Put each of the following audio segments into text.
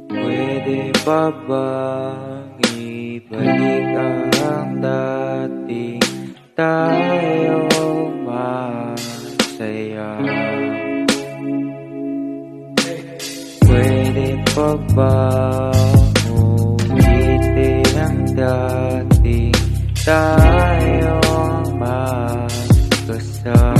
Pwede pa bang ibalik ang dating tayo masaya? Pwede pa bang ulitin ang dating tayo magkasama?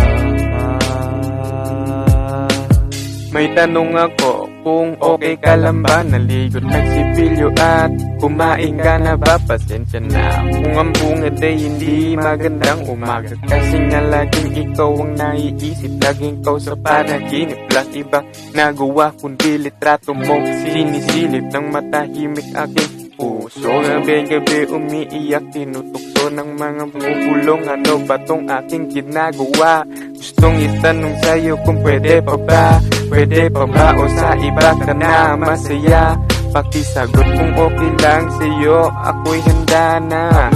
May tanong ako kung okay ka lang ba? Naligot, nagsipilyo at kumain ka na ba? Pasensya na kung ang bungad ay hindi magandang umaga, kasi nga laging ikaw ang naiisip, laging ikaw sa panaginip. Lang iba nagawa kundi litrato mo, sinisilip ng matahimik aking puso. Gabi-gabi umiiyak, tinutukso ng mga bubulong. Ano ba tong aking ginagawa? Gustong itanong sa'yo kung pwede pa ba? Pwede pa ba o sa iba ka na masaya? Pakisagot kung okay lang sa'yo, ako'y handa na.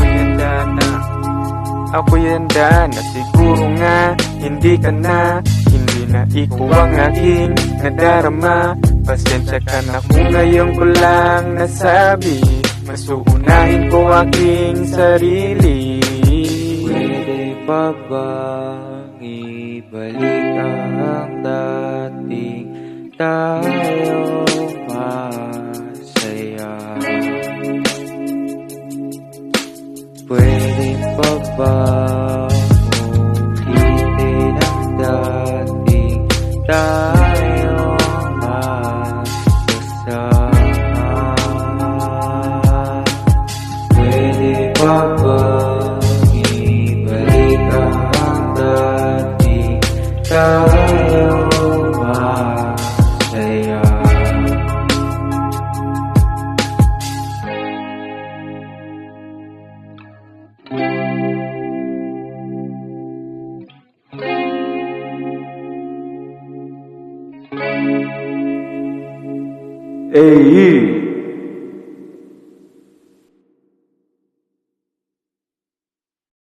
Ako'y handa na, siguro nga hindi ka na. Hindi na ikaw ang aking nadarama. Pasensya ka na kung ngayon ko lang nasabi, mas uunahin ko aking sarili. Pwede pa bang ibalik ang dating tayo masaya? Pwede pa bang ulitin ang dating tayo magkasama? Pwede pa bang ibalik ang dating tayo masaya? Hey!